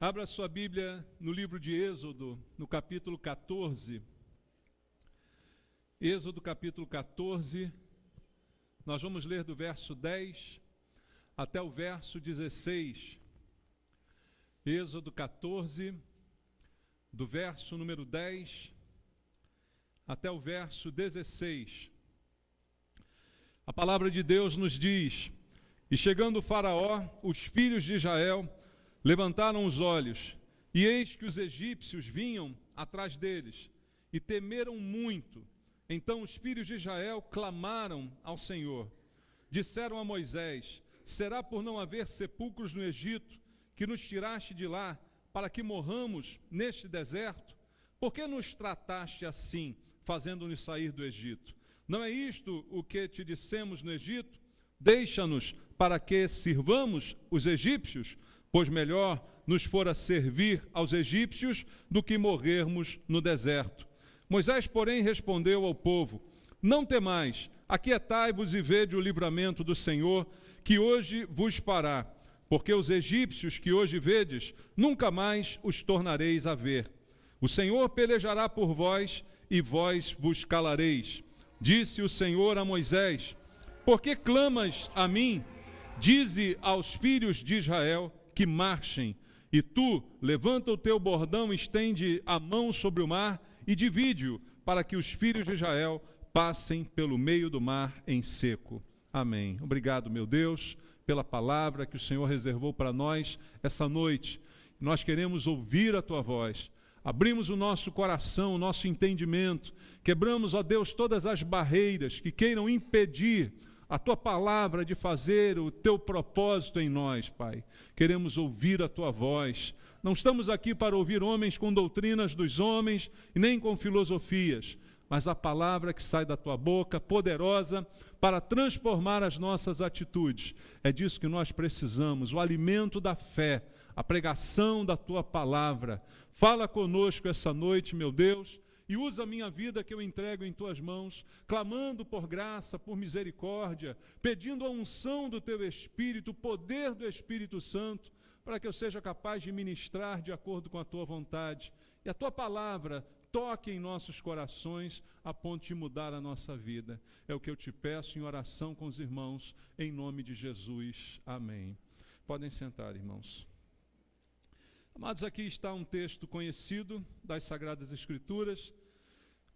Abra sua Bíblia no livro de Êxodo, no capítulo 14. Êxodo, capítulo 14. Nós vamos ler do verso 10 até o verso 16. Êxodo 14, do verso número 10 até o verso 16. A palavra de Deus nos diz: E chegando o Faraó, os filhos de Israel levantaram os olhos, e eis que os egípcios vinham atrás deles, e temeram muito. Então os filhos de Israel clamaram ao Senhor. Disseram a Moisés: Será por não haver sepulcros no Egito, que nos tiraste de lá, para que morramos neste deserto? Por que nos trataste assim, fazendo-nos sair do Egito? Não é isto o que te dissemos no Egito? Deixa-nos para que sirvamos os egípcios, pois melhor nos fora servir aos egípcios do que morrermos no deserto. Moisés, porém, respondeu ao povo: Não temais, aquietai-vos e vede o livramento do Senhor, que hoje vos fará, porque os egípcios que hoje vedes, nunca mais os tornareis a ver. O Senhor pelejará por vós, e vós vos calareis. Disse o Senhor a Moisés: Por que clamas a mim? Dize aos filhos de Israel que marchem, e tu levanta o teu bordão, estende a mão sobre o mar e divide-o, para que os filhos de Israel passem pelo meio do mar em seco. Amém. Obrigado, meu Deus, pela palavra que o Senhor reservou para nós essa noite. Nós queremos ouvir a tua voz. Abrimos o nosso coração, o nosso entendimento, quebramos, ó Deus, todas as barreiras que queiram impedir a tua palavra de fazer o teu propósito em nós, Pai. Queremos ouvir a tua voz. Não estamos aqui para ouvir homens com doutrinas dos homens, nem com filosofias, mas a palavra que sai da tua boca, poderosa, para transformar as nossas atitudes. É disso que nós precisamos, o alimento da fé, a pregação da tua palavra. Fala conosco essa noite, meu Deus, e usa a minha vida que eu entrego em tuas mãos, clamando por graça, por misericórdia, pedindo a unção do teu Espírito, o poder do Espírito Santo, para que eu seja capaz de ministrar de acordo com a tua vontade. E a tua palavra toque em nossos corações a ponto de mudar a nossa vida. É o que eu te peço em oração com os irmãos, em nome de Jesus. Amém. Podem sentar, irmãos. Amados, aqui está um texto conhecido das Sagradas Escrituras,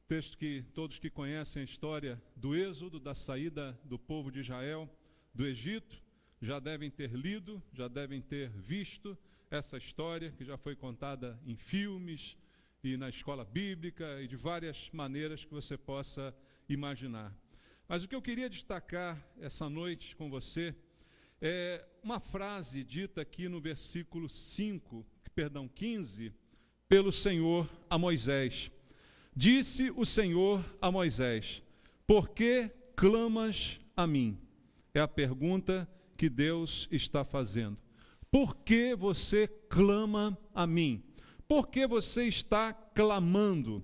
texto que todos que conhecem a história do Êxodo, da saída do povo de Israel do Egito, já devem ter lido, já devem ter visto essa história, que já foi contada em filmes e na escola bíblica e de várias maneiras que você possa imaginar. Mas o que eu queria destacar essa noite com você é uma frase dita aqui no versículo 15, pelo Senhor a Moisés. Disse o Senhor a Moisés: Por que clamas a mim? É a pergunta que Deus está fazendo. Por que você clama a mim? Por que você está clamando?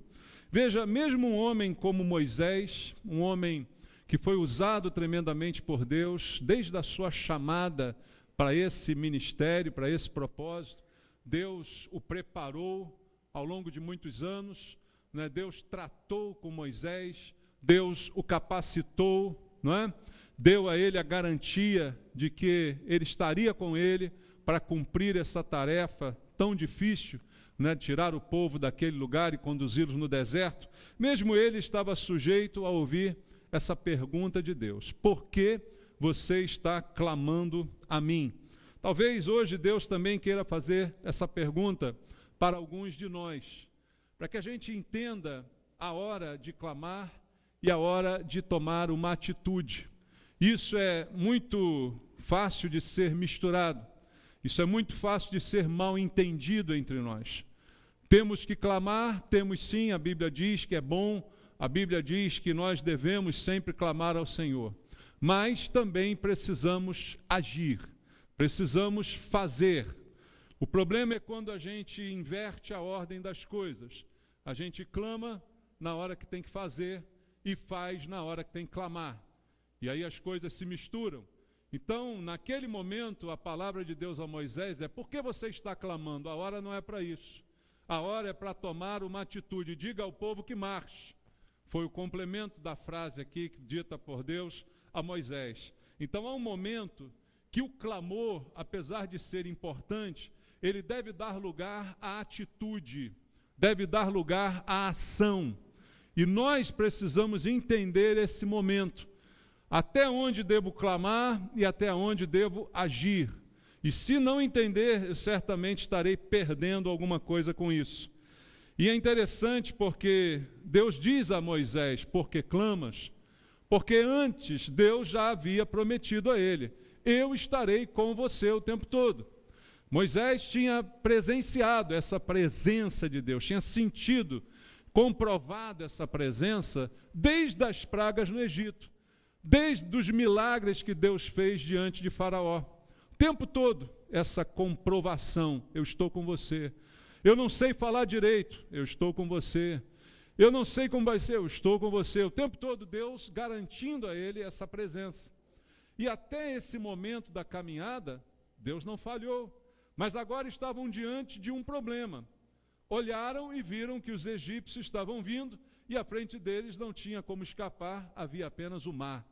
Veja, mesmo um homem como Moisés, um homem que foi usado tremendamente por Deus, desde a sua chamada para esse ministério, para esse propósito, Deus o preparou ao longo de muitos anos, né? Deus tratou com Moisés, Deus o capacitou, não é? Deu a ele a garantia de que ele estaria com ele para cumprir essa tarefa tão difícil, né? Tirar o povo daquele lugar e conduzi-los no deserto. Mesmo ele estava sujeito a ouvir essa pergunta de Deus: Por que você está clamando a mim? Talvez hoje Deus também queira fazer essa pergunta para alguns de nós, para que a gente entenda a hora de clamar e a hora de tomar uma atitude. Isso é muito fácil de ser misturado, isso é muito fácil de ser mal entendido entre nós. Temos que clamar, temos sim, a Bíblia diz que é bom, a Bíblia diz que nós devemos sempre clamar ao Senhor, mas também precisamos agir. Precisamos fazer. O problema é quando a gente inverte a ordem das coisas. A gente clama na hora que tem que fazer e faz na hora que tem que clamar. E aí as coisas se misturam Então, naquele momento, a palavra de Deus a Moisés é: por que você está clamando? A hora não é para isso. A hora é para tomar uma atitude. Diga ao povo que marche. Foi o complemento da frase aqui, dita por Deus a Moisés. Então, há um momento que o clamor, apesar de ser importante, ele deve dar lugar à atitude, deve dar lugar à ação. E nós precisamos entender esse momento. Até onde devo clamar e até onde devo agir. E se não entender, eu certamente estarei perdendo alguma coisa com isso. E é interessante porque Deus diz a Moisés: por que clamas? Porque antes Deus já havia prometido a ele: eu estarei com você o tempo todo. Moisés tinha presenciado essa presença de Deus, tinha sentido, comprovado essa presença desde as pragas no Egito, desde os milagres que Deus fez diante de Faraó. O tempo todo, essa comprovação: eu estou com você. Eu não sei falar direito, eu estou com você. Eu não sei como vai ser, eu estou com você. O tempo todo Deus garantindo a ele essa presença. E até esse momento da caminhada, Deus não falhou. Mas agora estavam diante de um problema. Olharam e viram que os egípcios estavam vindo e à frente deles não tinha como escapar, havia apenas o mar.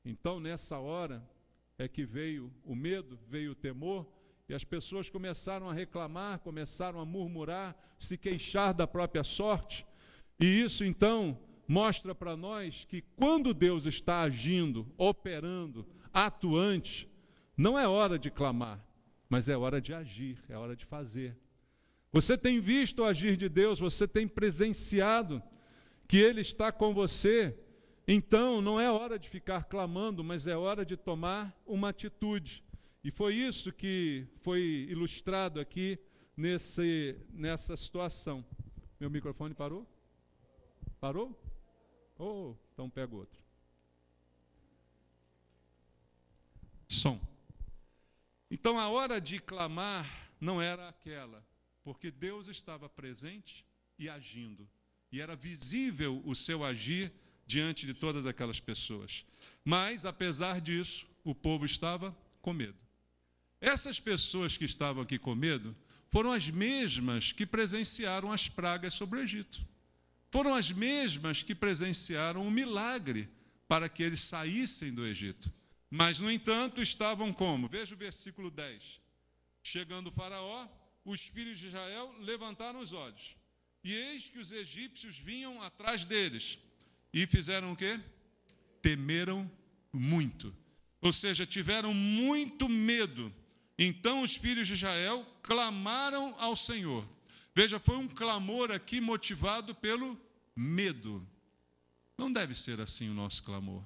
Então, nessa hora, é que veio o medo, veio o temor, e as pessoas começaram a reclamar, começaram a murmurar, se queixar da própria sorte. E isso, então, mostra para nós que quando Deus está agindo, operando, atuante, não é hora de clamar, mas é hora de agir, é hora de fazer. Você tem visto o agir de Deus, você tem presenciado que Ele está com você, então não é hora de ficar clamando, mas é hora de tomar uma atitude. E foi isso que foi ilustrado aqui nessa situação. Meu microfone parou? Parou? Oh, então pega outro. Som. Então a hora de clamar não era aquela, porque Deus estava presente e agindo. E era visível o seu agir diante de todas aquelas pessoas. Mas, apesar disso, o povo estava com medo. Essas pessoas que estavam aqui com medo foram as mesmas que presenciaram as pragas sobre o Egito. Foram as mesmas que presenciaram um milagre para que eles saíssem do Egito. Mas, no entanto, estavam como? Veja o versículo 10. Chegando o Faraó, os filhos de Israel levantaram os olhos. E eis que os egípcios vinham atrás deles. E fizeram o quê? Temeram muito. Ou seja, tiveram muito medo. Então os filhos de Israel clamaram ao Senhor. Veja, foi um clamor aqui motivado pelo medo. Não deve ser assim o nosso clamor.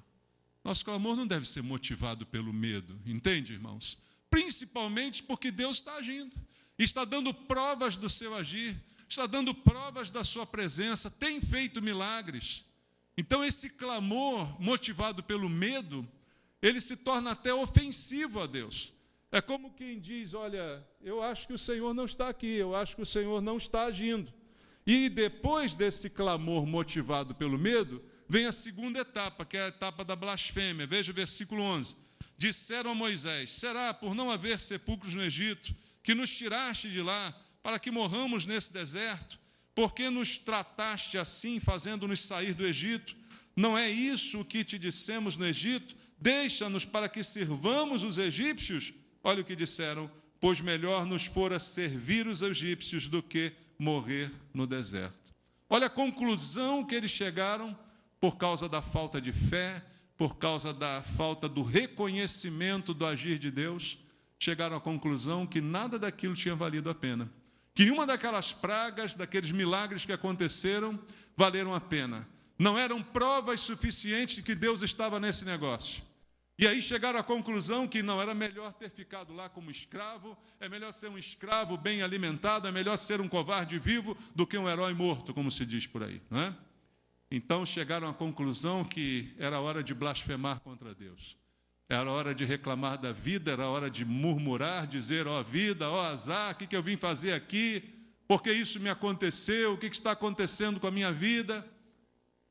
Nosso clamor não deve ser motivado pelo medo. Entende, irmãos? Principalmente porque Deus está agindo. Está dando provas do seu agir. Está dando provas da sua presença. Tem feito milagres. Então esse clamor motivado pelo medo, ele se torna até ofensivo a Deus. É como quem diz: olha, eu acho que o Senhor não está aqui, eu acho que o Senhor não está agindo. E depois desse clamor motivado pelo medo, vem a segunda etapa, que é a etapa da blasfêmia. Veja o versículo 11. Disseram a Moisés: será por não haver sepulcros no Egito, que nos tiraste de lá, para que morramos nesse deserto? Por que nos trataste assim, fazendo-nos sair do Egito? Não é isso o que te dissemos no Egito? Deixa-nos para que sirvamos os egípcios? Olha o que disseram: pois melhor nos fora servir os egípcios do que morrer no deserto. Olha a conclusão que eles chegaram por causa da falta de fé, por causa da falta do reconhecimento do agir de Deus. Chegaram à conclusão que nada daquilo tinha valido a pena. Que uma daquelas pragas, daqueles milagres que aconteceram, valeram a pena. Não eram provas suficientes de que Deus estava nesse negócio. E aí chegaram à conclusão que não, era melhor ter ficado lá como escravo, é melhor ser um escravo bem alimentado, é melhor ser um covarde vivo do que um herói morto, como se diz por aí, não é? Então chegaram à conclusão que era hora de blasfemar contra Deus. Era hora de reclamar da vida, era hora de murmurar, dizer: ó vida, ó azar, o que eu vim fazer aqui? Por que isso me aconteceu? O que está acontecendo com a minha vida?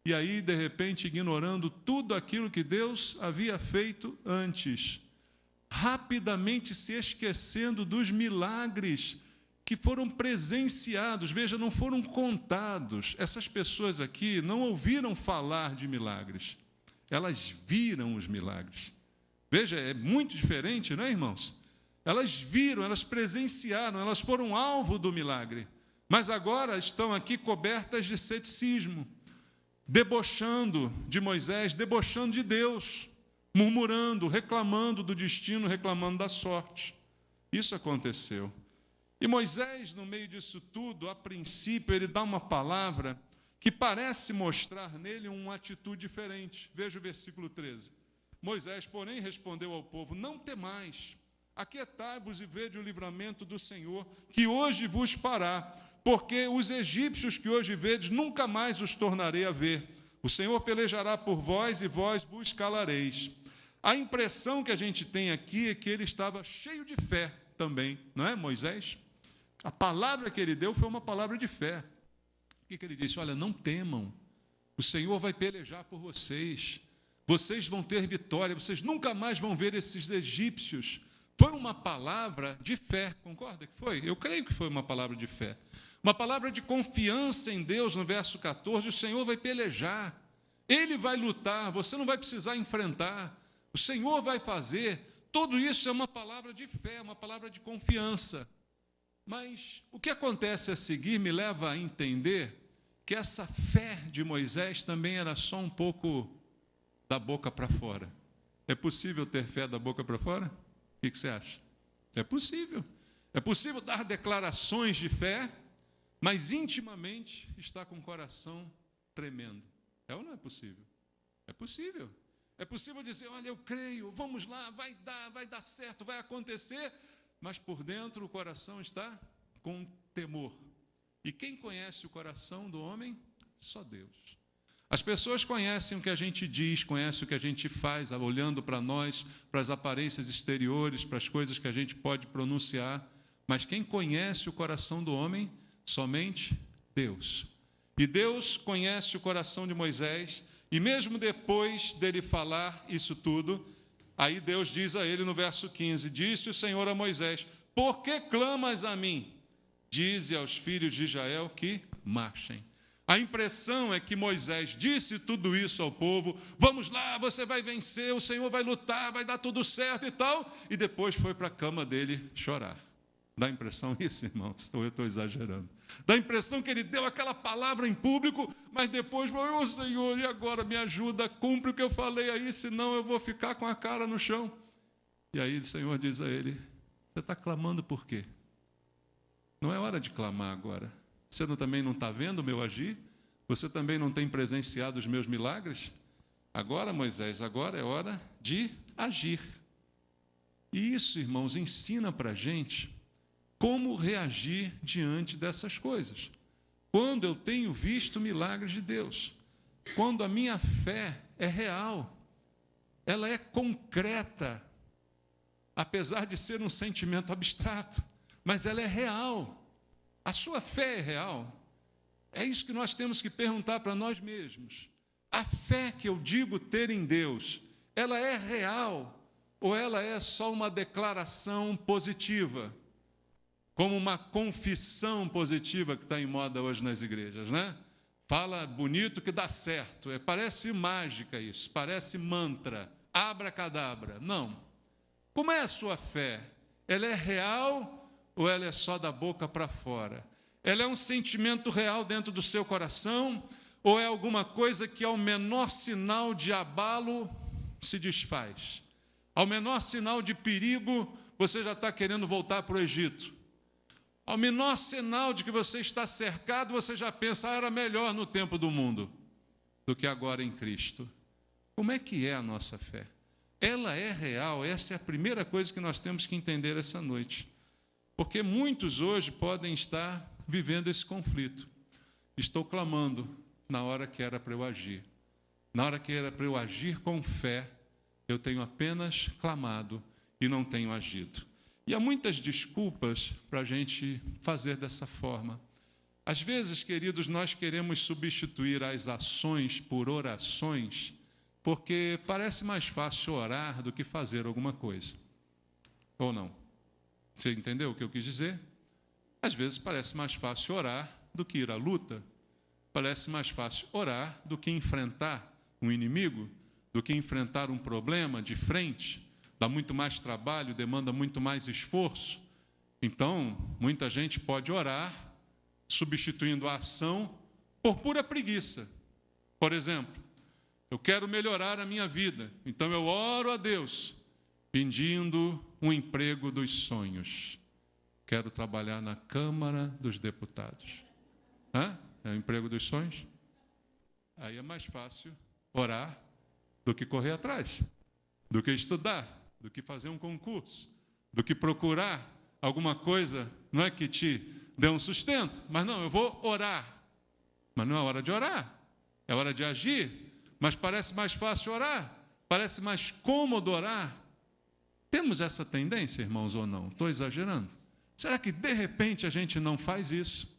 E aí, de repente, ignorando tudo aquilo que Deus havia feito antes, rapidamente se esquecendo dos milagres que foram presenciados. Veja, não foram contados. Essas pessoas aqui não ouviram falar de milagres, elas viram os milagres. Veja, é muito diferente, não é, irmãos? Elas viram, elas presenciaram, elas foram alvo do milagre, mas agora estão aqui cobertas de ceticismo, debochando de Moisés, debochando de Deus, murmurando, reclamando do destino, reclamando da sorte. Isso aconteceu. E Moisés, no meio disso tudo, a princípio, ele dá uma palavra que parece mostrar nele uma atitude diferente. Veja o versículo 13. Moisés, porém, respondeu ao povo: não temais, aquietai-vos e vede o livramento do Senhor, que hoje vos fará, porque os egípcios que hoje vedes, nunca mais os tornarei a ver. O Senhor pelejará por vós e vós vos calareis. A impressão que a gente tem aqui é que ele estava cheio de fé também, não é, Moisés? A palavra que ele deu foi uma palavra de fé. O que ele disse? Olha, não temam, o Senhor vai pelejar por vocês, vocês vão ter vitória, vocês nunca mais vão ver esses egípcios. Foi uma palavra de fé, concorda que foi? Eu creio que foi uma palavra de fé. Uma palavra de confiança em Deus, no verso 14, o Senhor vai pelejar, Ele vai lutar, você não vai precisar enfrentar, o Senhor vai fazer. Tudo isso é uma palavra de fé, uma palavra de confiança. Mas o que acontece a seguir me leva a entender que essa fé de Moisés também era só um pouco da boca para fora. É possível ter fé da boca para fora? O que você acha? É possível. É possível dar declarações de fé, mas intimamente está com o coração tremendo. É ou não é possível? É possível. É possível dizer: olha, eu creio, vamos lá, vai dar certo, vai acontecer, mas por dentro o coração está com temor. E quem conhece o coração do homem? Só Deus. As pessoas conhecem o que a gente diz, conhecem o que a gente faz, olhando para nós, para as aparências exteriores, para as coisas que a gente pode pronunciar, mas quem conhece o coração do homem? Somente Deus. E Deus conhece o coração de Moisés, e mesmo depois dele falar isso tudo, aí Deus diz a ele no verso 15, disse o Senhor a Moisés: por que clamas a mim? Dize aos filhos de Israel que marchem. A impressão é que Moisés disse tudo isso ao povo: vamos lá, você vai vencer, o Senhor vai lutar, vai dar tudo certo e tal, e depois foi para a cama dele chorar. Dá a impressão isso, irmãos? Ou eu estou exagerando? Dá a impressão que ele deu aquela palavra em público, mas depois falou: ô Senhor, e agora me ajuda, cumpre o que eu falei aí, senão eu vou ficar com a cara no chão. E aí o Senhor diz a ele: você está clamando por quê? Não é hora de clamar agora. Você também não está vendo o meu agir? Você também não tem presenciado os meus milagres? Agora, Moisés, agora é hora de agir. E isso, irmãos, ensina para a gente como reagir diante dessas coisas. Quando eu tenho visto milagres de Deus, quando a minha fé é real, ela é concreta, apesar de ser um sentimento abstrato, mas ela é real. A sua fé é real? É isso que nós temos que perguntar para nós mesmos. A fé que eu digo ter em Deus, ela é real ou ela é só uma declaração positiva? Como uma confissão positiva que está em moda hoje nas igrejas, né? Fala bonito que dá certo. Parece mágica isso, parece mantra, abracadabra. Não. Como é a sua fé? Ela é real ou ela é só da boca para fora? Ela é um sentimento real dentro do seu coração ou é alguma coisa que ao menor sinal de abalo se desfaz? Ao menor sinal de perigo, você já está querendo voltar para o Egito. Ao menor sinal de que você está cercado, você já pensa: era melhor no tempo do mundo do que agora em Cristo. Como é que é a nossa fé? Ela é real? Essa é a primeira coisa que nós temos que entender essa noite. Porque muitos hoje podem estar vivendo esse conflito. Estou clamando na hora que era para eu agir. Na hora que era para eu agir com fé, eu tenho apenas clamado e não tenho agido. E há muitas desculpas para a gente fazer dessa forma. Às vezes, queridos, nós queremos substituir as ações por orações, porque parece mais fácil orar do que fazer alguma coisa. Ou não? Você entendeu o que eu quis dizer? Às vezes parece mais fácil orar do que ir à luta. Parece mais fácil orar do que enfrentar um inimigo, do que enfrentar um problema de frente. Dá muito mais trabalho, demanda muito mais esforço. Então, muita gente pode orar substituindo a ação por pura preguiça. Por exemplo, eu quero melhorar a minha vida, então eu oro a Deus pedindo um emprego dos sonhos. Quero trabalhar na Câmara dos Deputados. É o emprego dos sonhos? Aí é mais fácil orar do que correr atrás, do que estudar, do que fazer um concurso, do que procurar alguma coisa, não é que te dê um sustento, mas não, eu vou orar. Mas não é hora de orar, é hora de agir. Mas parece mais fácil orar, parece mais cômodo orar. Temos essa tendência, irmãos, ou não? Estou exagerando? Será que de repente a gente não faz isso?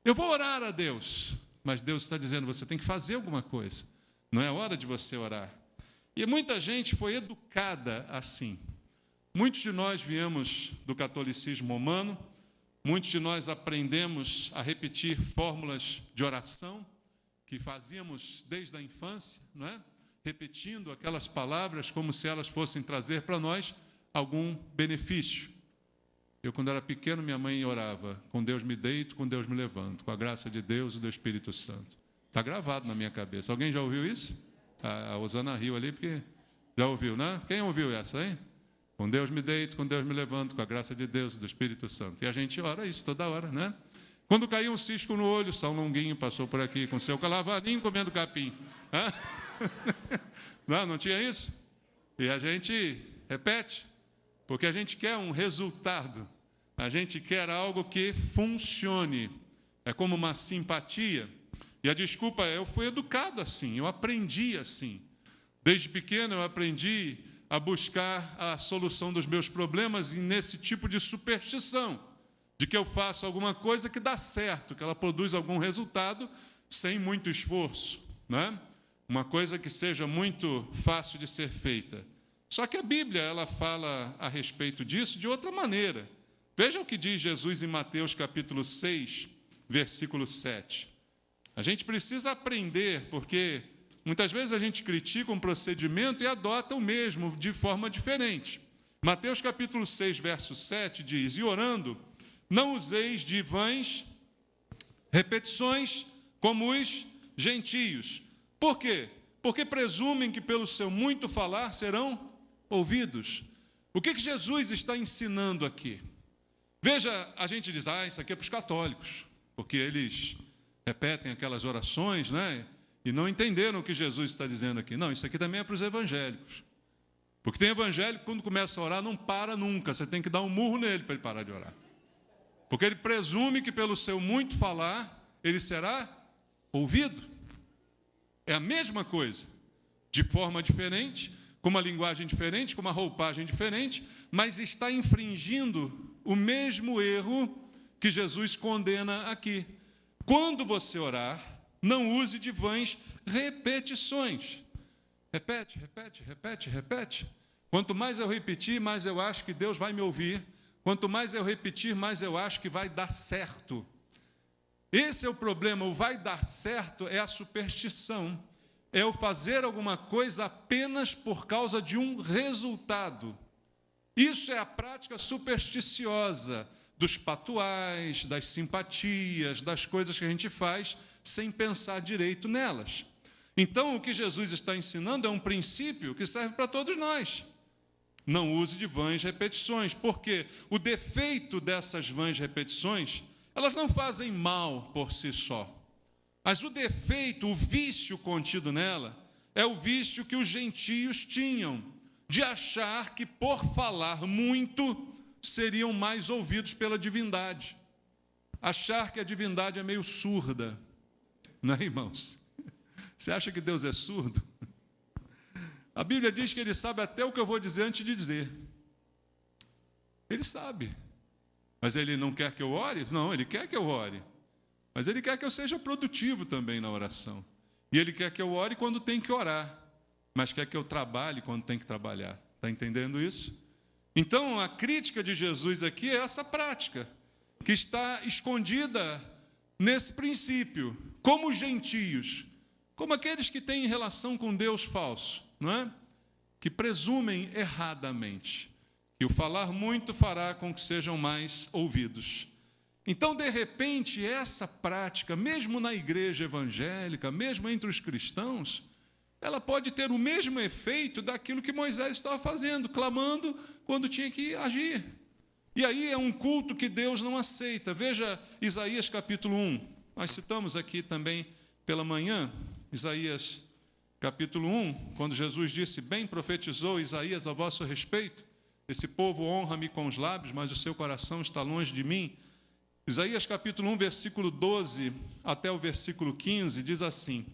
Eu vou orar a Deus, mas Deus está dizendo, você tem que fazer alguma coisa. Não é hora de você orar. E muita gente foi educada assim. Muitos de nós viemos do catolicismo romano, muitos de nós aprendemos a repetir fórmulas de oração que fazíamos desde a infância, não é? Repetindo aquelas palavras como se elas fossem trazer para nós algum benefício. Eu, quando era pequeno, minha mãe orava, com Deus me deito, com Deus me levanto, com a graça de Deus e do Espírito Santo. Está gravado na minha cabeça. Alguém já ouviu isso? A Osana riu ali, porque já ouviu, né? Quem ouviu essa, hein? Com Deus me deito, com Deus me levanto, com a graça de Deus e do Espírito Santo. E a gente ora isso toda hora, né? Quando caiu um cisco no olho, São Longuinho passou por aqui com seu calavarinho comendo capim. Não tinha isso? E a gente repete, porque a gente quer um resultado. A gente quer algo que funcione. É como uma simpatia. E a desculpa é, eu fui educado assim, eu aprendi assim. Desde pequeno eu aprendi a buscar a solução dos meus problemas nesse tipo de superstição, de que eu faço alguma coisa que dá certo, que ela produz algum resultado sem muito esforço, né? Uma coisa que seja muito fácil de ser feita. Só que a Bíblia, ela fala a respeito disso de outra maneira. Veja o que diz Jesus em Mateus capítulo 6, versículo 7. A gente precisa aprender, porque muitas vezes a gente critica um procedimento e adota o mesmo de forma diferente. Mateus capítulo 6, verso 7 diz, e orando, não useis de vãs repetições como os gentios. Por quê? Porque presumem que pelo seu muito falar serão ouvidos. O que Jesus está ensinando aqui? Veja, a gente diz, isso aqui é para os católicos, porque eles repetem aquelas orações, né? E não entenderam o que Jesus está dizendo aqui. Não, isso aqui também é para os evangélicos. Porque tem evangélico que quando começa a orar não para nunca, você tem que dar um murro nele para ele parar de orar. Porque ele presume que pelo seu muito falar, ele será ouvido. É a mesma coisa, de forma diferente, com uma linguagem diferente, com uma roupagem diferente, mas está infringindo o mesmo erro que Jesus condena aqui. Quando você orar, não use de vãs repetições. Repete, repete, repete, repete. Quanto mais eu repetir, mais eu acho que Deus vai me ouvir. Quanto mais eu repetir, mais eu acho que vai dar certo. Esse é o problema, o vai dar certo é a superstição. É eu fazer alguma coisa apenas por causa de um resultado. Isso é a prática supersticiosa dos patuais, das simpatias, das coisas que a gente faz sem pensar direito nelas. Então, o que Jesus está ensinando é um princípio que serve para todos nós. Não use de vãs repetições, porque o defeito dessas vãs repetições, elas não fazem mal por si só. Mas o defeito, o vício contido nela, é o vício que os gentios tinham, de achar que por falar muito seriam mais ouvidos pela divindade. Achar que a divindade é meio surda. Não é, irmãos? Você acha que Deus é surdo? A Bíblia diz que Ele sabe até o que eu vou dizer antes de dizer. Ele sabe. Mas Ele não quer que eu ore? Não, Ele quer que eu ore. Mas Ele quer que eu seja produtivo também na oração. E Ele quer que eu ore quando tem que orar. Mas quer que eu trabalhe quando tem que trabalhar. Está entendendo isso? Então, a crítica de Jesus aqui é essa prática, que está escondida nesse princípio, como os gentios, como aqueles que têm relação com Deus falso, não é? Que presumem erradamente que o falar muito fará com que sejam mais ouvidos. Então, de repente, essa prática, mesmo na igreja evangélica, mesmo entre os cristãos, ela pode ter o mesmo efeito daquilo que Moisés estava fazendo, clamando quando tinha que agir. E aí é um culto que Deus não aceita. Veja Isaías capítulo 1. Nós citamos aqui também pela manhã, Isaías capítulo 1, quando Jesus disse: bem profetizou Isaías a vosso respeito, esse povo honra-me com os lábios, mas o seu coração está longe de mim. Isaías capítulo 1, versículo 12 até o versículo 15, diz assim: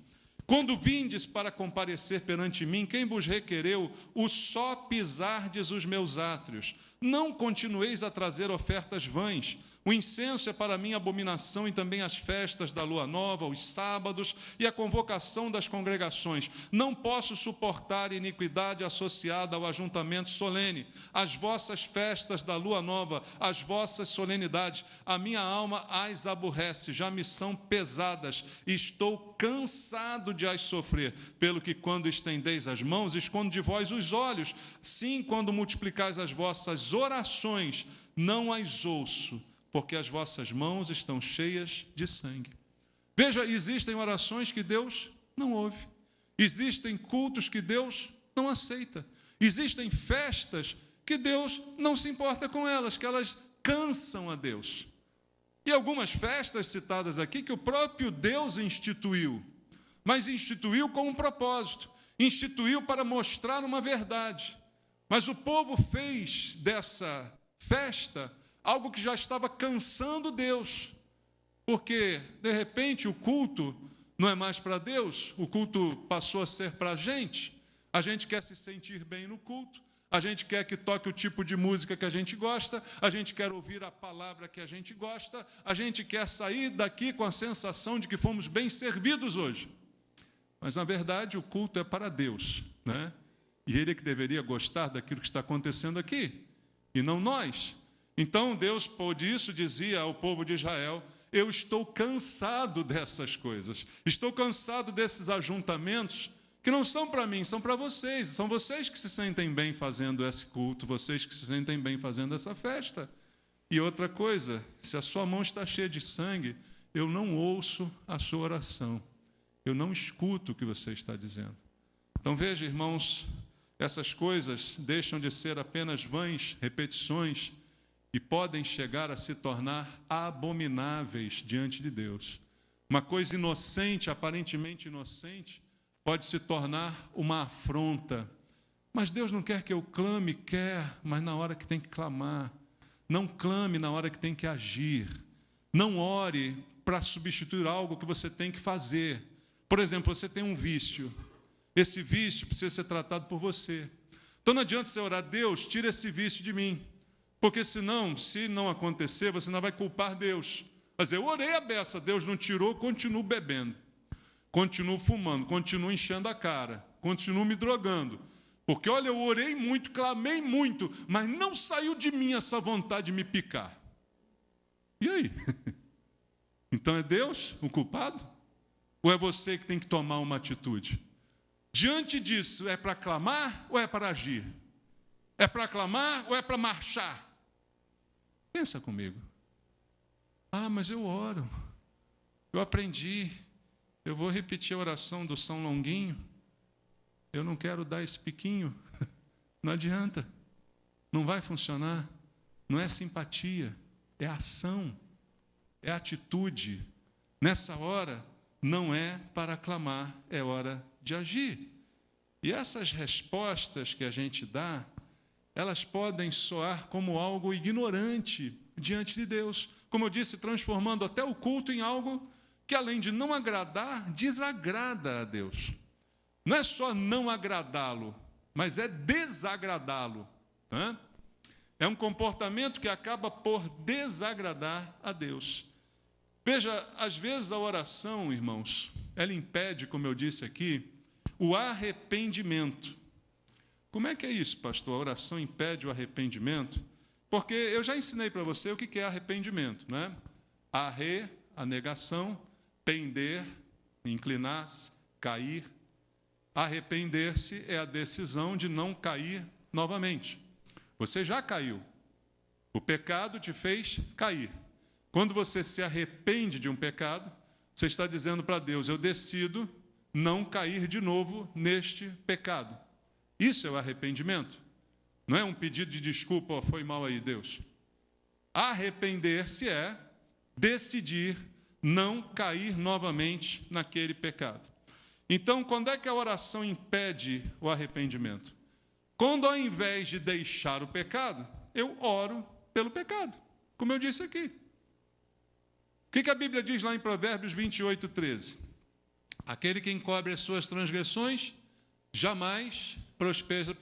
quando vindes para comparecer perante mim, quem vos requereu o só pisardes os meus átrios? Não continueis a trazer ofertas vãs. O incenso é para mim abominação, e também as festas da lua nova, os sábados e a convocação das congregações. Não posso suportar iniquidade associada ao ajuntamento solene, as vossas festas da lua nova, as vossas solenidades. A minha alma as aborrece, já me são pesadas, e estou cansado de as sofrer. Pelo que quando estendeis as mãos, escondo de vós os olhos. Sim, quando multiplicais as vossas orações, não as ouço, porque as vossas mãos estão cheias de sangue. Veja, existem orações que Deus não ouve. Existem cultos que Deus não aceita. Existem festas que Deus não se importa com elas, que elas cansam a Deus. E algumas festas citadas aqui que o próprio Deus instituiu, mas instituiu com um propósito, instituiu para mostrar uma verdade. Mas o povo fez dessa festa algo que já estava cansando Deus, porque, de repente, o culto não é mais para Deus, o culto passou a ser para a gente quer se sentir bem no culto, a gente quer que toque o tipo de música que a gente gosta, a gente quer ouvir a palavra que a gente gosta, a gente quer sair daqui com a sensação de que fomos bem servidos hoje. Mas, na verdade, o culto é para Deus, né? E Ele é que deveria gostar daquilo que está acontecendo aqui, e não nós. Então, Deus, por isso, dizia ao povo de Israel: eu estou cansado dessas coisas, estou cansado desses ajuntamentos que não são para mim, são para vocês. São vocês que se sentem bem fazendo esse culto, vocês que se sentem bem fazendo essa festa. E outra coisa, se a sua mão está cheia de sangue, eu não ouço a sua oração, eu não escuto o que você está dizendo. Então, veja, irmãos, essas coisas deixam de ser apenas vãs repetições e podem chegar a se tornar abomináveis diante de Deus. Uma coisa inocente, aparentemente inocente, pode se tornar uma afronta. Mas Deus não quer que eu clame, quer, mas na hora que tem que clamar. Não clame na hora que tem que agir. Não ore para substituir algo que você tem que fazer. Por exemplo, você tem um vício. Esse vício precisa ser tratado por você. Então não adianta você orar: Deus, tira esse vício de mim. Porque senão, se não acontecer, você não vai culpar Deus. Vai dizer: eu orei a beça, Deus não tirou, continuo bebendo, continuo fumando, continuo enchendo a cara, continuo me drogando. Porque, olha, eu orei muito, clamei muito, mas não saiu de mim essa vontade de me picar. E aí? Então é Deus o culpado? Ou é você que tem que tomar uma atitude? Diante disso, é para clamar ou é para agir? É para clamar ou é para marchar? Pensa comigo. Ah, mas eu oro, eu aprendi, eu vou repetir a oração do São Longuinho, eu não quero dar esse piquinho. Não adianta, não vai funcionar. Não é simpatia, é ação, é atitude. Nessa hora, não é para clamar, é hora de agir. E essas respostas que a gente dá, elas podem soar como algo ignorante diante de Deus. Como eu disse, transformando até o culto em algo que, além de não agradar, desagrada a Deus. Não é só não agradá-lo, mas é desagradá-lo. É um comportamento que acaba por desagradar a Deus. Veja, às vezes a oração, irmãos, ela impede, como eu disse aqui, o arrependimento. como é que é isso, pastor? A oração impede o arrependimento? Porque eu já ensinei para você o que é arrependimento, né? A negação, pender, inclinar-se, cair. Arrepender-se é a decisão de não cair novamente. Você já caiu. O pecado te fez cair. Quando você se arrepende de um pecado, você está dizendo para Deus, eu decido não cair de novo neste pecado. Isso é o arrependimento. Não é um pedido de desculpa, oh, foi mal aí, Deus. Arrepender-se é decidir não cair novamente naquele pecado. Então, quando é que a oração impede o arrependimento? Quando, ao invés de deixar o pecado, eu oro pelo pecado, como eu disse aqui. O que a Bíblia diz lá em Provérbios 28, 13? Aquele que encobre as suas transgressões, jamais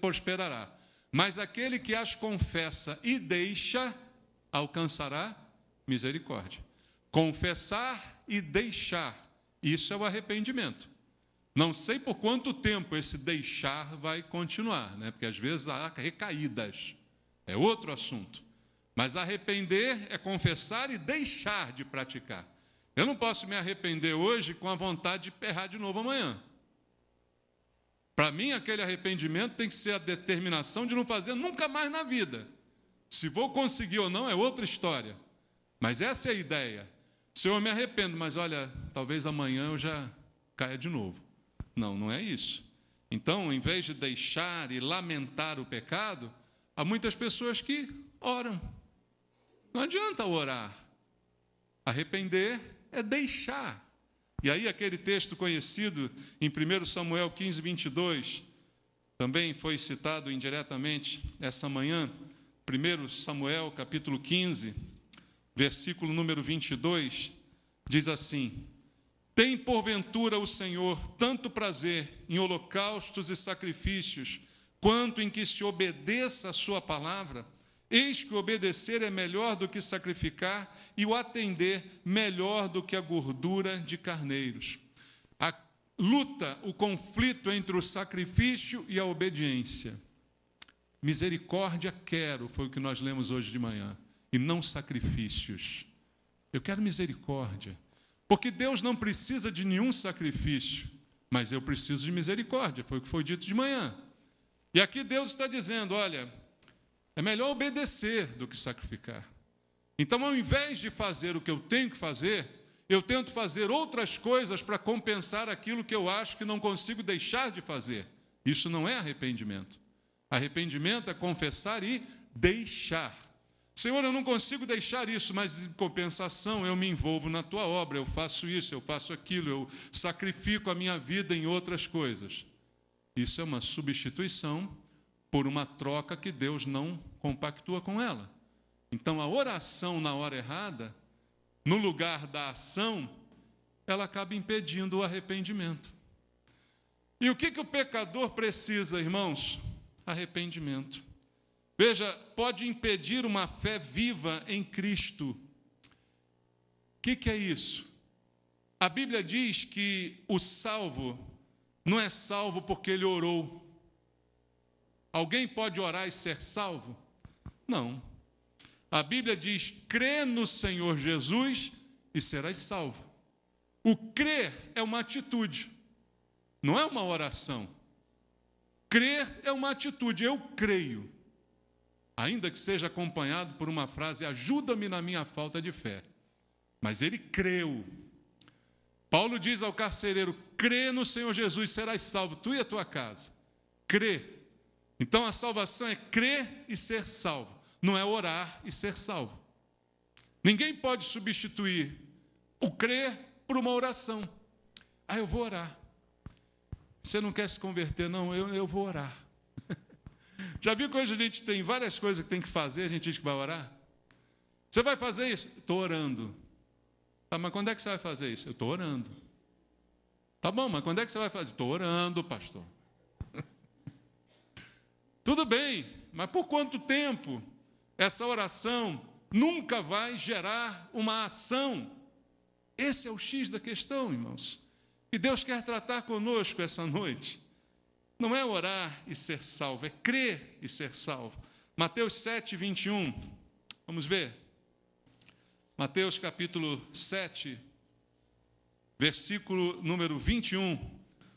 prosperará. Mas aquele que as confessa e deixa, alcançará misericórdia. Confessar e deixar, isso é o arrependimento. Não sei por quanto tempo esse deixar vai continuar, né? Porque às vezes há recaídas, é outro assunto. Mas arrepender é confessar e deixar de praticar. Eu não posso me arrepender hoje com a vontade de errar de novo amanhã. Para mim, aquele arrependimento tem que ser a determinação de não fazer nunca mais na vida. Se vou conseguir ou não é outra história. Mas essa é a ideia. Se eu me arrependo, mas olha, talvez amanhã eu já caia de novo. Não, não é isso. Então, em vez de deixar e lamentar o pecado, há muitas pessoas que oram. Não adianta orar. Arrepender é deixar. E aí aquele texto conhecido em 1 Samuel 15, 22, também foi citado indiretamente essa manhã, 1 Samuel capítulo 15, versículo número 22, diz assim: tem porventura o Senhor tanto prazer em holocaustos e sacrifícios, quanto em que se obedeça a sua palavra? Eis que obedecer é melhor do que sacrificar, e o atender melhor do que a gordura de carneiros. A luta, o conflito entre o sacrifício e a obediência. Misericórdia quero, foi o que nós lemos hoje de manhã, e não sacrifícios. Eu quero misericórdia, porque Deus não precisa de nenhum sacrifício, mas eu preciso de misericórdia, foi o que foi dito de manhã. E aqui Deus está dizendo, olha, é melhor obedecer do que sacrificar. Então, ao invés de fazer o que eu tenho que fazer, eu tento fazer outras coisas para compensar aquilo que eu acho que não consigo deixar de fazer. Isso não é arrependimento. Arrependimento é confessar e deixar. Senhor, eu não consigo deixar isso, mas em compensação eu me envolvo na tua obra, eu faço isso, eu faço aquilo, eu sacrifico a minha vida em outras coisas. Isso é uma substituição por uma troca que Deus não compactua com ela. Então, a oração na hora errada, no lugar da ação, ela acaba impedindo o arrependimento. E o que o pecador precisa, irmãos? Arrependimento. Veja, pode impedir uma fé viva em Cristo. O que é isso? A Bíblia diz que o salvo não é salvo porque ele orou. Alguém pode orar e ser salvo? Não. A Bíblia diz, crê no Senhor Jesus e serás salvo. O crer é uma atitude, não é uma oração. Crer é uma atitude, eu creio. Ainda que seja acompanhado por uma frase, ajuda-me na minha falta de fé. Mas ele creu. Paulo diz ao carcereiro, crê no Senhor Jesus, serás salvo, tu e a tua casa. Crê. Então a salvação é crer e ser salvo, não é orar e ser salvo. Ninguém pode substituir o crer por uma oração. Eu vou orar. Você não quer se converter? Não, eu vou orar. Já viu que hoje a gente tem várias coisas que tem que fazer, a gente diz que vai orar? Você vai fazer isso? Estou orando. Tá, mas quando é que você vai fazer isso? Eu estou orando. Tá bom, mas quando é que você vai fazer? Estou orando, pastor. Tudo bem, mas por quanto tempo? Essa oração nunca vai gerar uma ação. Esse é o X da questão, irmãos. E Deus quer tratar conosco essa noite. Não é orar e ser salvo, é crer e ser salvo. Mateus 7, 21. Vamos ver. Mateus capítulo 7, versículo número 21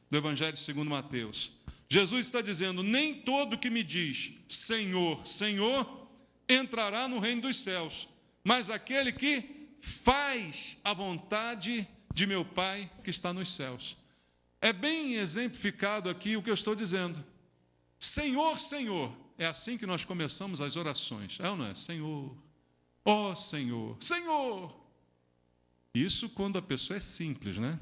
do Evangelho segundo Mateus. Jesus está dizendo: nem todo que me diz Senhor, Senhor, entrará no reino dos céus, mas aquele que faz a vontade de meu Pai que está nos céus. É bem exemplificado aqui o que eu estou dizendo. Senhor, Senhor, é assim que nós começamos as orações. É ou não é? Senhor, ó Senhor, Senhor. Isso quando a pessoa é simples, né?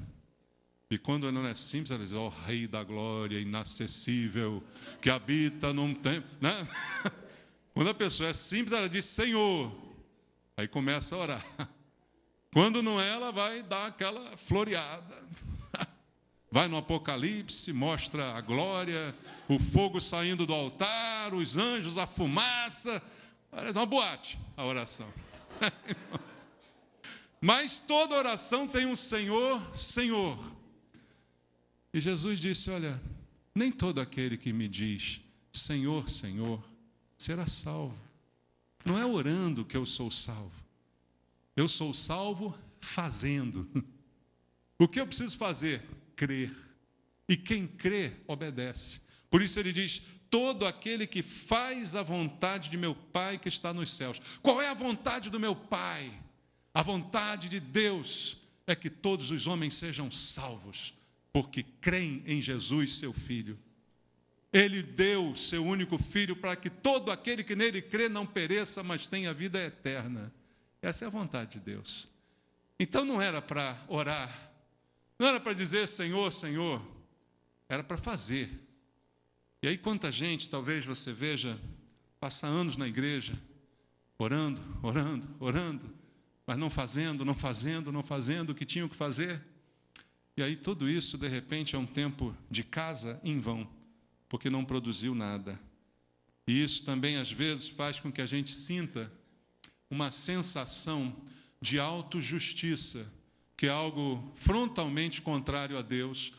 E quando ela não é simples, ela diz: ó Rei da glória, inacessível, que habita num templo, né? Quando a pessoa é simples, ela diz Senhor. Aí começa a orar. Quando não é, ela vai dar aquela floreada. Vai no Apocalipse, mostra a glória, o fogo saindo do altar, os anjos, a fumaça. Parece uma boate a oração. Mas toda oração tem um Senhor, Senhor. E Jesus disse: olha, nem todo aquele que me diz Senhor, Senhor, será salvo. Não é orando que eu sou salvo. Eu sou salvo fazendo. O que eu preciso fazer? Crer. E quem crê, obedece. Por isso ele diz: todo aquele que faz a vontade de meu Pai que está nos céus. Qual é a vontade do meu Pai? A vontade de Deus é que todos os homens sejam salvos, porque creem em Jesus, seu Filho. Ele deu seu único Filho para que todo aquele que nele crê não pereça, mas tenha vida eterna. Essa é a vontade de Deus. Então não era para orar, não era para dizer Senhor, Senhor, era para fazer. E aí quanta gente, talvez você veja, passa anos na igreja, orando, orando, orando, mas não fazendo o que tinham que fazer. E aí tudo isso, de repente, é um tempo de casa em vão, porque não produziu nada. E isso também, às vezes, faz com que a gente sinta uma sensação de autojustiça, que é algo frontalmente contrário a Deus,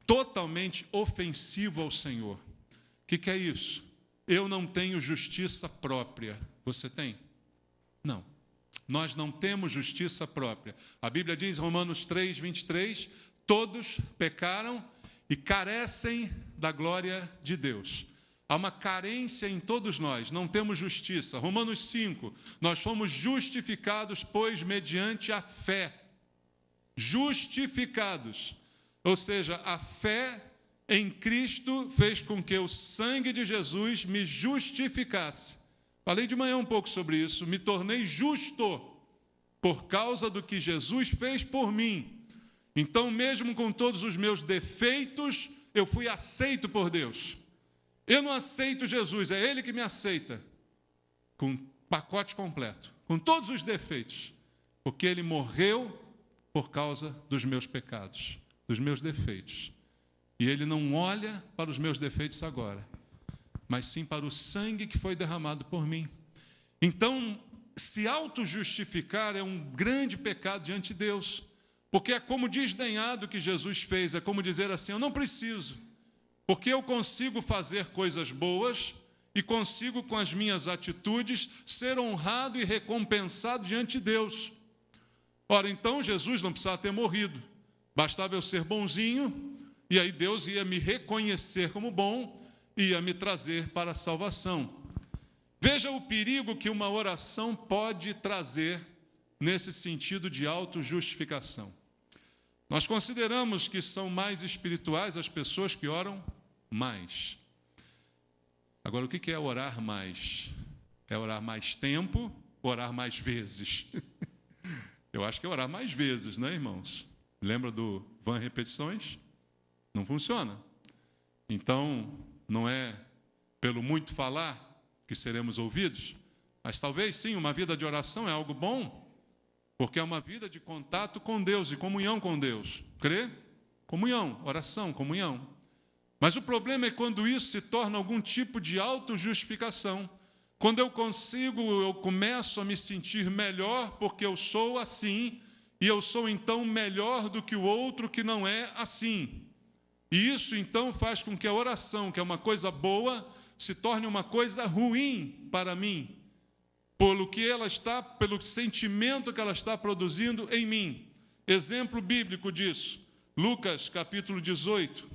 totalmente ofensivo ao Senhor. O que é isso? Eu não tenho justiça própria. Você tem? Não. Nós não temos justiça própria. A Bíblia diz, Romanos 3, 23, todos pecaram e carecem da glória de Deus. Há uma carência em todos nós, não temos justiça. Romanos 5, nós fomos justificados, pois, mediante a fé. Justificados. Ou seja, a fé em Cristo fez com que o sangue de Jesus me justificasse. Falei de manhã um pouco sobre isso. Me tornei justo por causa do que Jesus fez por mim. Então, mesmo com todos os meus defeitos, eu fui aceito por Deus. Eu não aceito Jesus, é Ele que me aceita. Com pacote completo, com todos os defeitos. Porque Ele morreu por causa dos meus pecados, dos meus defeitos. E Ele não olha para os meus defeitos agora, mas sim para o sangue que foi derramado por mim. Então, se auto-justificar é um grande pecado diante de Deus, porque é como desdenhar do que Jesus fez, é como dizer assim: eu não preciso, porque eu consigo fazer coisas boas e consigo, com as minhas atitudes, ser honrado e recompensado diante de Deus. Ora, então Jesus não precisava ter morrido, bastava eu ser bonzinho, e aí Deus ia me reconhecer como bom, e ia me trazer para a salvação. Veja o perigo que uma oração pode trazer nesse sentido de autojustificação. Nós consideramos que são mais espirituais as pessoas que oram mais. Agora, o que é orar mais? É orar mais tempo, orar mais vezes? Eu acho que é orar mais vezes, né, irmãos? Lembra do van repetições? Não funciona. Então, não é pelo muito falar que seremos ouvidos, mas talvez sim, uma vida de oração é algo bom, porque é uma vida de contato com Deus e comunhão com Deus. Crê? Comunhão, oração, comunhão. Mas o problema é quando isso se torna algum tipo de autojustificação. Quando eu começo a me sentir melhor porque eu sou assim, e eu sou então melhor do que o outro que não é assim. E isso então faz com que a oração, que é uma coisa boa, se torne uma coisa ruim para mim, pelo sentimento que ela está produzindo em mim. Exemplo bíblico disso, Lucas capítulo 18.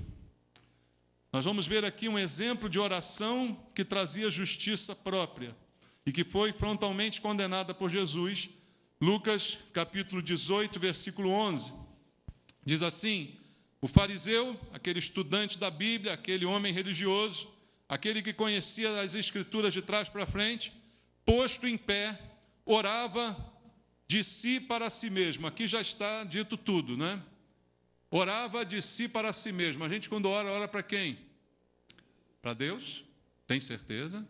Nós vamos ver aqui um exemplo de oração que trazia justiça própria e que foi frontalmente condenada por Jesus. Lucas capítulo 18, versículo 11. Diz assim: o fariseu, aquele estudante da Bíblia, aquele homem religioso, aquele que conhecia as Escrituras de trás para frente, posto em pé, orava de si para si mesmo. Aqui já está dito tudo, né? Orava de si para si mesmo. A gente, quando ora, ora para quem? Para Deus? Tem certeza?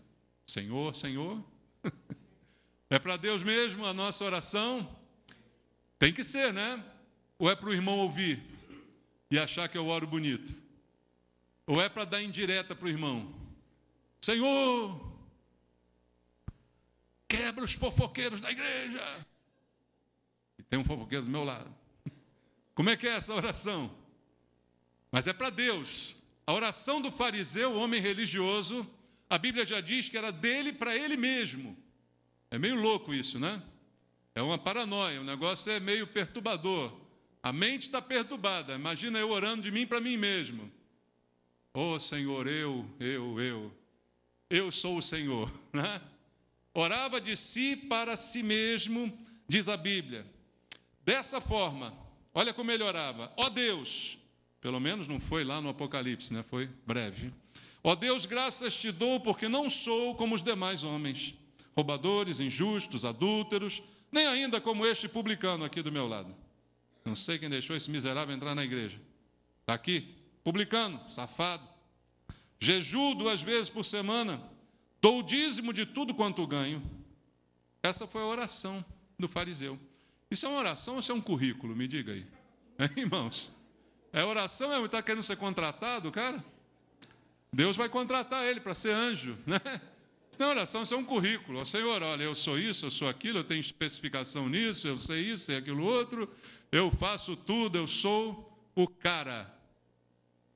Senhor, Senhor? É para Deus mesmo a nossa oração? Tem que ser, né? Ou é para o irmão ouvir e achar que eu oro bonito? Ou é para dar indireta para o irmão? Senhor, quebra os fofoqueiros da igreja. E tem um fofoqueiro do meu lado. Como é que é essa oração? Mas é para Deus. A oração do fariseu, o homem religioso, a Bíblia já diz que era dele para ele mesmo. É meio louco isso, né? É uma paranoia, o negócio é meio perturbador. A mente está perturbada. Imagina eu orando de mim para mim mesmo. Oh, Senhor, eu sou o Senhor, né? Orava de si para si mesmo, diz a Bíblia. Dessa forma, olha como ele orava. Ó Deus, pelo menos não foi lá no Apocalipse, né? Foi breve. Ó Deus, graças te dou, porque não sou como os demais homens, roubadores, injustos, adúlteros, nem ainda como este publicano aqui do meu lado. Não sei quem deixou esse miserável entrar na igreja. Está aqui, publicano, safado. Jejuo 2 vezes por semana, dou o dízimo de tudo quanto ganho. Essa foi a oração do fariseu. Isso é uma oração ou isso é um currículo? Me diga aí. Irmãos? É oração, está querendo ser contratado, cara? Deus vai contratar ele para ser anjo, né? Isso não é oração, isso é um currículo. Ó, Senhor, olha, eu sou isso, eu sou aquilo, eu tenho especificação nisso, eu sei isso, sei aquilo outro, eu faço tudo, eu sou o cara.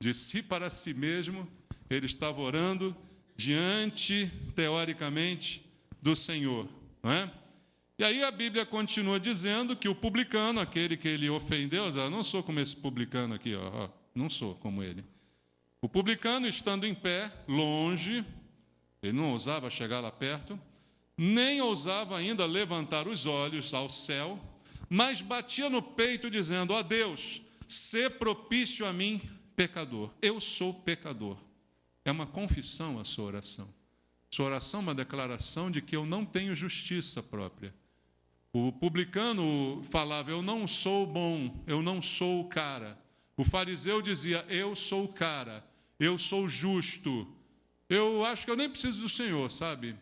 De si para si mesmo, ele estava orando diante, teoricamente, do Senhor, não é? E aí a Bíblia continua dizendo que o publicano, aquele que ele ofendeu, eu não sou como esse publicano aqui, ó, não sou como ele. O publicano, estando em pé, longe, ele não ousava chegar lá perto, nem ousava ainda levantar os olhos ao céu, mas batia no peito dizendo: ó Deus, sê propício a mim, pecador. Eu sou pecador. É uma confissão a sua oração. Sua oração é uma declaração de que eu não tenho justiça própria. O publicano falava: eu não sou bom, eu não sou o cara. O fariseu dizia: eu sou o cara, eu sou justo. Eu acho que eu nem preciso do Senhor, sabe?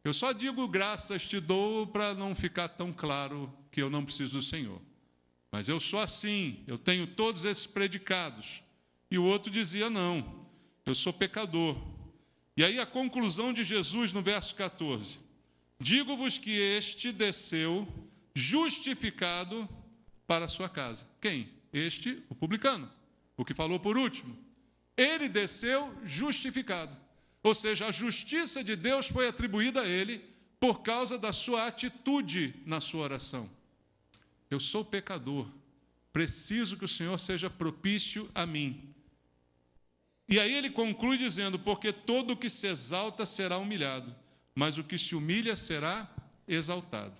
Eu só digo graças te dou para não ficar tão claro que eu não preciso do Senhor. Mas eu sou assim, eu tenho todos esses predicados. E o outro dizia: não, eu sou pecador. E aí a conclusão de Jesus no verso 14: digo-vos que este desceu justificado para a sua casa. Quem? Este, o publicano, o que falou por último. Ele desceu justificado. Ou seja, a justiça de Deus foi atribuída a ele por causa da sua atitude na sua oração. Eu sou pecador, preciso que o Senhor seja propício a mim. E aí ele conclui dizendo: porque todo o que se exalta será humilhado, mas o que se humilha será exaltado.